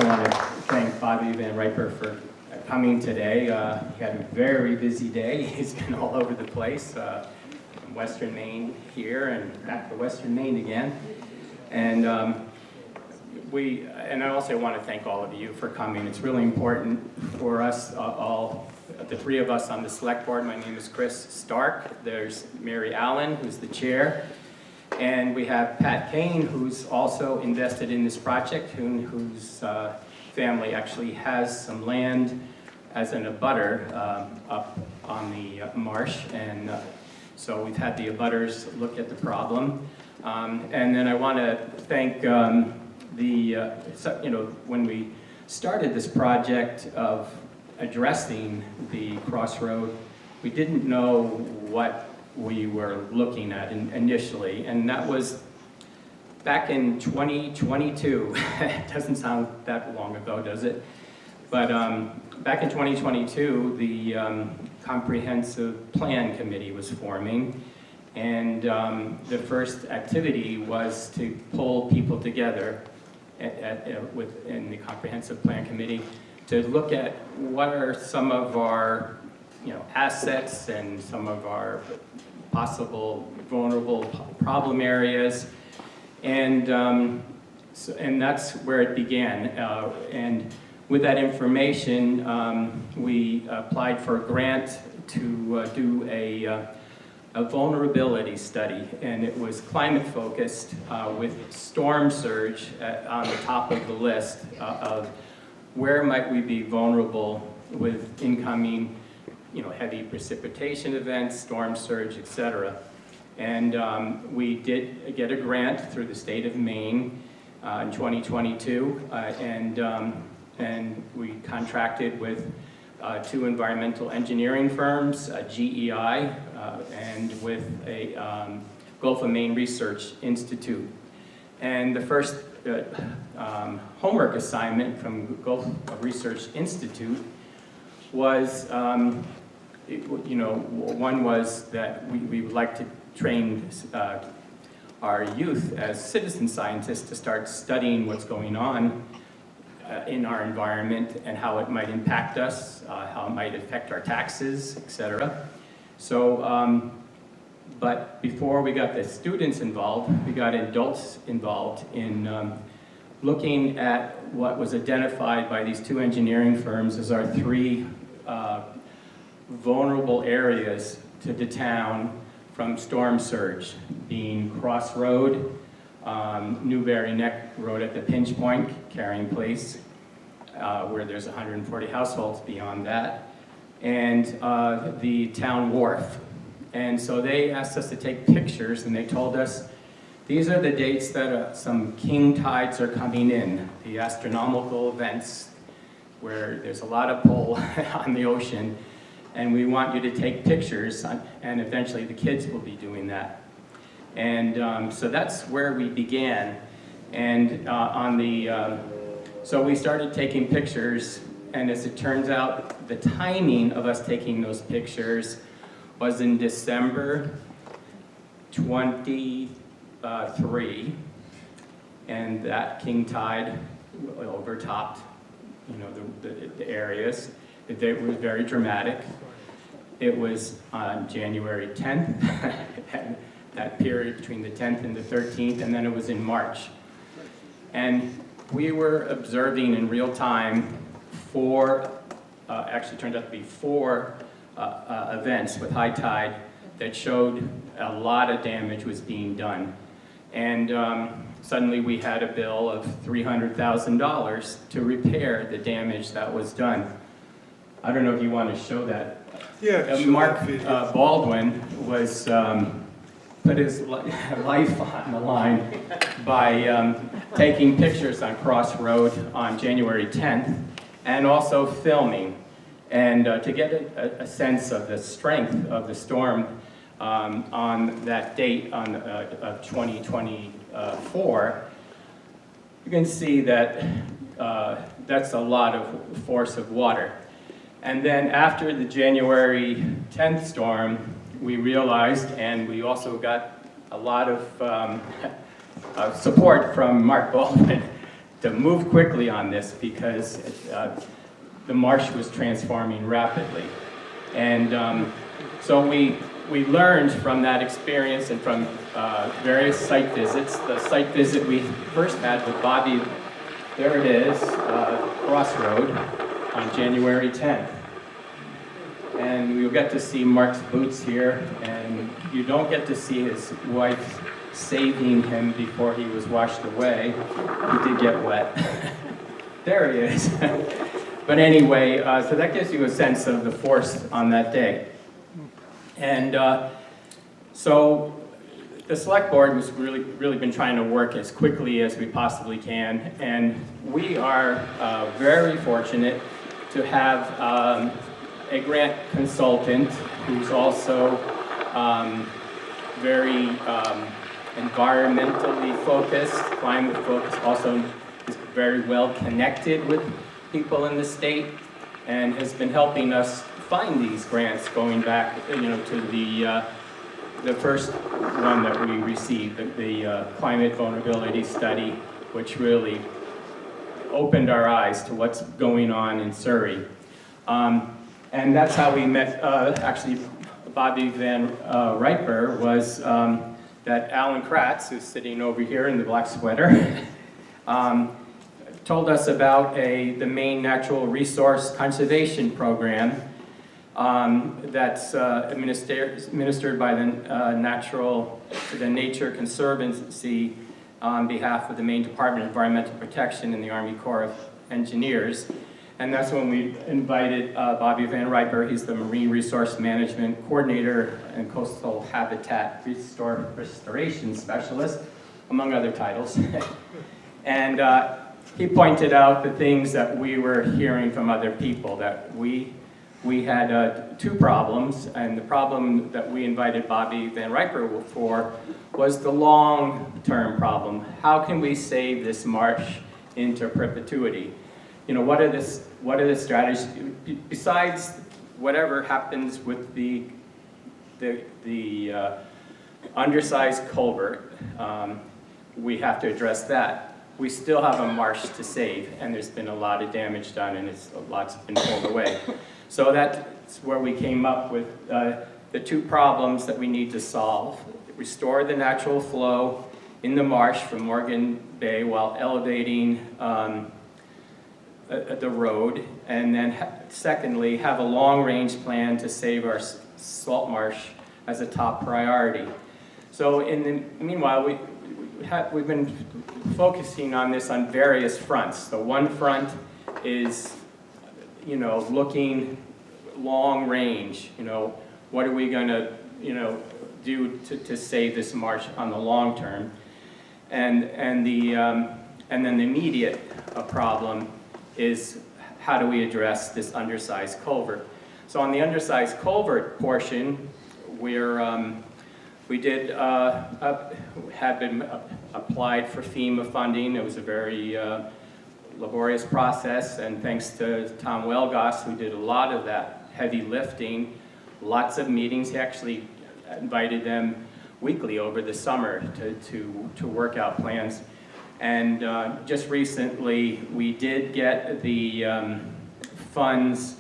also want to thank Bobby Van Riper for coming today. He had a very busy day. He's been all over the place, from Western Maine here and back to Western Maine again. And I also want to thank all of you for coming. It's really important for us, all the three of us on the select board. My name is Chris Stark. There's Mary Allen, who's the chair. And we have Pat Kane, who's also invested in this project, whose family actually has some land as an abutter up on the marsh. And so we've had the abutters look at the problem. And then I want to thank when we started this project of addressing the crossroad, we didn't know what we were looking at initially, and that was back in 2022. It doesn't sound that long ago, does it? But back in 2022, the Comprehensive Plan Committee was forming, and the first activity was to pull people together within the Comprehensive Plan Committee to look at what are some of our assets and some of our possible vulnerable problem areas, and that's where it began. And with that information, we applied for a grant to do a vulnerability study, and it was climate focused with storm surge on the top of the list of where might we be vulnerable with incoming heavy precipitation events, storm surge, etc. And we did get a grant through the state of Maine in 2022, and we contracted with two environmental engineering firms, GEI, and with a Gulf of Maine Research Institute. And the first homework assignment from Gulf Research Institute was one was that we would like to train our youth as citizen scientists to start studying what's going on in our environment and how it might impact us, how it might affect our taxes, etc. So, but before we got the students involved, we got adults involved in looking at what was identified by these two engineering firms as our three vulnerable areas to the town from storm surge, being Cross Road, Newberry Neck Road at the pinch point, carrying place, where there's 140 households beyond that, and the town wharf. And so they asked us to take pictures, and they told us these are the dates that some king tides are coming in, the astronomical events where there's a lot of pull on the ocean, and we want you to take pictures, and eventually the kids will be doing that. And so that's where we began. And so we started taking pictures, and as it turns out, the timing of us taking those pictures was in December 23, and that king tide overtopped the areas. It was very dramatic. It was on January 10th, that period between the 10th and the 13th, and then it was in March. And we were observing in real time actually turned out to be four events with high tide that showed a lot of damage was being done. And suddenly we had a bill of $300,000 to repair the damage that was done. I don't know if you want to show that. Yeah. Mark Baldwin was put his life on the line by taking pictures on Cross Road on January 10th and also filming. And to get a sense of the strength of the storm on that date of 2024, you can see that that's a lot of force of water. And then after the January 10th storm, we realized, and we also got a lot of support from Mark Baldwin, move quickly on this because the marsh was transforming rapidly. And so we learned from that experience and from various site visits. The site visit we first had with Bobby, there it is, Crossroad, on January 10th. And you'll get to see Mark's boots here, and you don't get to see his wife saving him before he was washed away. He did get wet. There he is. But anyway, so that gives you a sense of the force on that day. And so the select board was really been trying to work as quickly as we possibly can, and we are very fortunate to have a grant consultant who's also very environmentally focused, climate focused, also is very well connected with people in the state, and has been helping us find these grants going back, to the first one that we received, the climate vulnerability study, which really opened our eyes to what's going on in Surrey. And that's how we met, actually, Bobby Van Riper was that Alan Kratz, who's sitting over here in the black sweater, told us about the Maine Natural Resource Conservation Program that's administered by the Nature Conservancy on behalf of the Maine Department of Environmental Protection and the Army Corps of Engineers. And that's when we invited Bobby Van Riper. He's the Marine Resource Management Coordinator and Coastal Habitat Restoration Specialist, among other titles. And he pointed out the things that we were hearing from other people, that we had two problems, and the problem that we invited Bobby Van Riper for was the long-term problem. How can we save this marsh into perpetuity? What are the strategies besides whatever happens with the undersized culvert? We have to address that. We still have a marsh to save, and there's been a lot of damage done, and lots been pulled away. So that's where we came up with the two problems that we need to solve: restore the natural flow in the marsh from Morgan Bay while elevating the road, and then secondly, have a long-range plan to save our salt marsh as a top priority. So in the meanwhile, we've been focusing on this on various fronts. The one front is, looking long range. What are we going to, do to save this marsh on the long term? And then the immediate problem is, how do we address this undersized culvert? So on the undersized culvert portion, we had been applied for FEMA funding. It was a very laborious process, and thanks to Tom Welgoss, who did a lot of that heavy lifting, lots of meetings. He actually invited them weekly over the summer to work out plans. And just recently, we did get the funds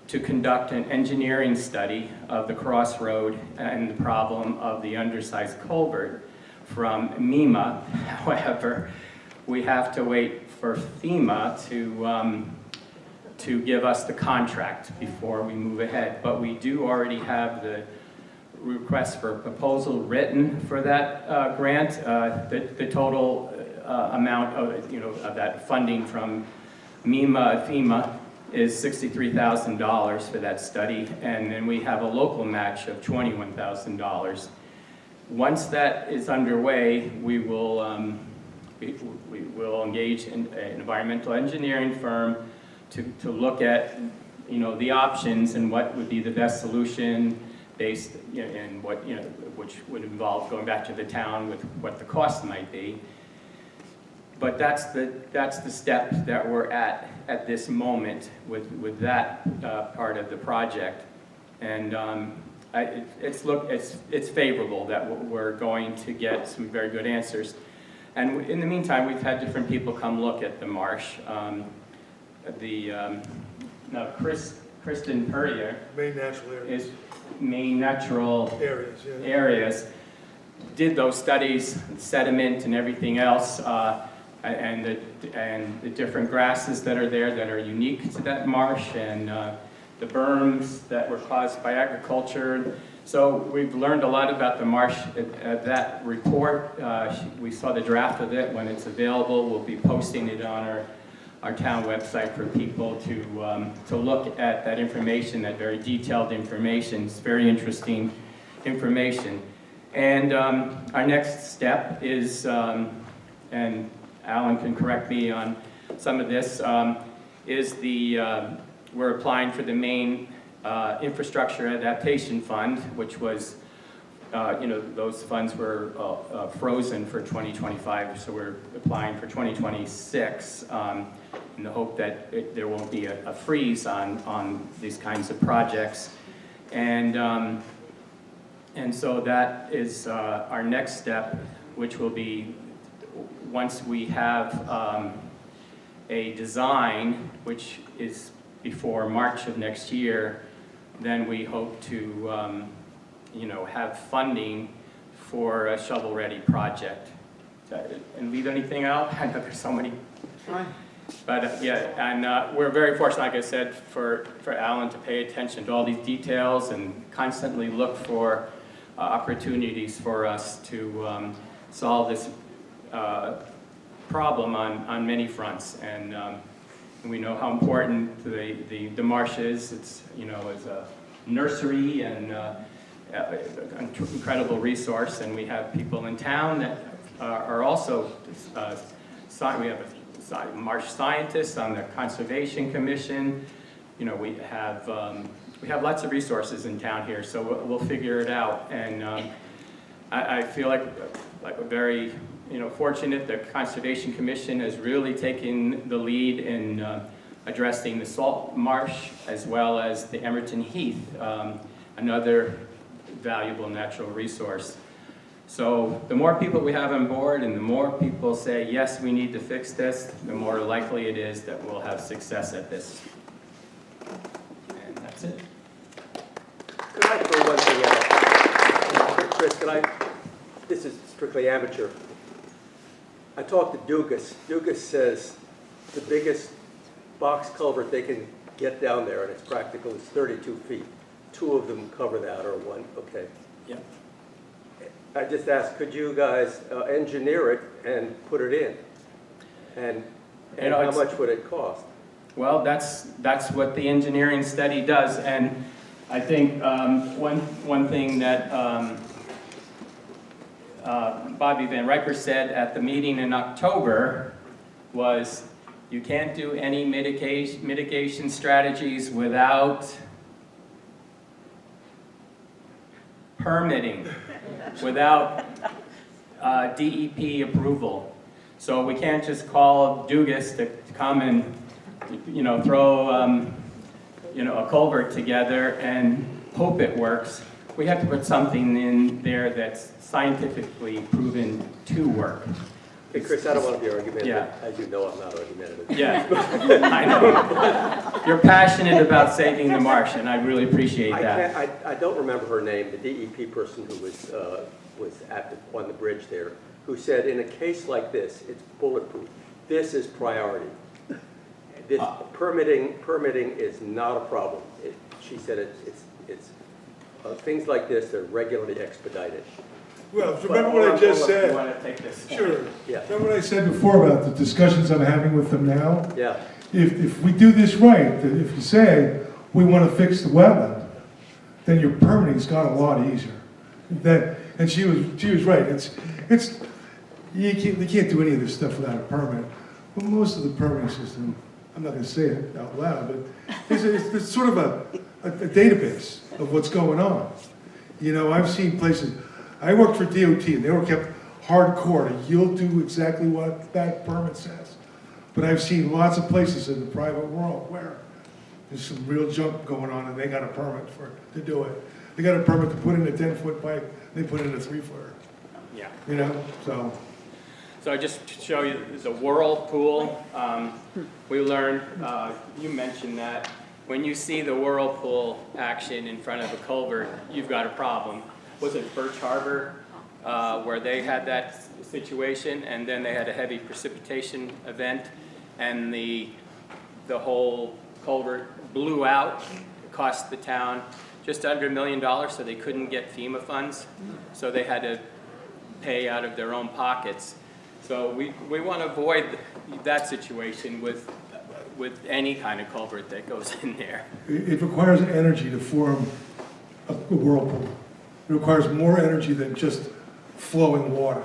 to conduct an engineering study of the crossroad and the problem of the undersized culvert from MEMA. However, we have to wait for FEMA to give us the contract before we move ahead. But we do already have the request for proposal written for that grant. The total amount of that funding from MEMA, FEMA, is $63,000 for that study, and then we have a local match of $21,000. Once that is underway, we will engage an environmental engineering firm to look at the options and what would be the best solution based and what which would involve going back to the town with what the cost might be. But that's the step that we're at this moment with that part of the project, and it's favorable that we're going to get some very good answers. And in the meantime, we've had different people come look at the marsh. Kristen Purrier Maine natural areas. is Maine natural Areas, yeah. areas, did those studies, sediment and everything else, and the different grasses that are there that are unique to that marsh, and the berms that were caused by agriculture. So we've learned a lot about the marsh. That report, we saw the draft of it. When it's available, we'll be posting it on our town website for people to look at that information, that very detailed information. It's very interesting information. And our next step is, and Alan can correct me on some of this, is we're applying for the Maine Infrastructure Adaptation Fund, which was, those funds were frozen for 2025, so we're applying for 2026 in the hope that there won't be a freeze on these kinds of projects. And so that is our next step, which will be once we have a design, which is before March of next year, then we hope to have funding for a shovel-ready project. And leave anything out? I know there's so many. But yeah, and we're very fortunate, like I said, for Alan to pay attention to all these details and constantly look for opportunities for us to solve this problem on many fronts. And we know how important the marsh is. It's, as a nursery and an incredible resource. And we have people in town that are also, we have marsh scientists on the Conservation Commission. We have lots of resources in town here, so we'll figure it out. And I feel like we're very fortunate. The Conservation Commission has really taken the lead in addressing the Saltmarsh as well as the Emerton Heath, another valuable natural resource. So the more people we have on board and the more people say, yes, we need to fix this, the more likely it is that we'll have success at this. And that's it. Could I throw one thing out? Chris, this is strictly amateur. I talked to Dugas. Dugas says the biggest box culvert they can get down there, and it's practical, is 32 feet. 2 of them cover that, or 1, okay. Yeah. I just asked, could you guys engineer it and put it in? And how much would it cost? Well, that's what the engineering study does, and I think one thing that Bobby Van Riker said at the meeting in October was, you can't do any mitigation strategies without permitting, without DEP approval. So we can't just call Dugas to come and throw a culvert together and hope it works. We have to put something in there that's scientifically proven to work. Hey, Chris, I don't want to be argumentative. Yeah. As you know, I'm not argumentative. Yeah, I know. You're passionate about saving the marsh, and I really appreciate that. I don't remember her name, the DEP person who was on the bridge there, who said, in a case like this, it's bulletproof. This is priority. This permitting is not a problem. She said it's things like this, they're regularly expedited. Well, remember what I just said? You want to take this? Sure. Yeah. Remember what I said before about the discussions I'm having with them now? Yeah. If we do this right, that if you say we want to fix the wetland, then your permitting's got a lot easier. And she was right. You can't do any of this stuff without a permit. But most of the permitting system, I'm not going to say it out loud, but it's sort of a database of what's going on. I've seen places. I worked for DOT, and they were kept hardcore. You'll do exactly what that permit says. But I've seen lots of places in the private world where there's some real junk going on, and they got a permit to do it. They got a permit to put in a 10-foot pipe. They put in a 3-footer. Yeah. So. So I just to show you the whirlpool. We learned, you mentioned that when you see the whirlpool action in front of a culvert, you've got a problem. Was it Birch Harbor where they had that situation, and then they had a heavy precipitation event, and the whole culvert blew out, cost the town just under $1 million, so they couldn't get FEMA funds, so they had to pay out of their own pockets. So we want to avoid that situation with any kind of culvert that goes in there. It requires energy to form a whirlpool. It requires more energy than just flowing water.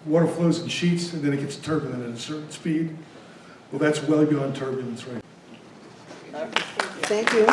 Water flows in sheets and then it gets turbulent at a certain speed. Well, that's well beyond turbulence, right? Thank you.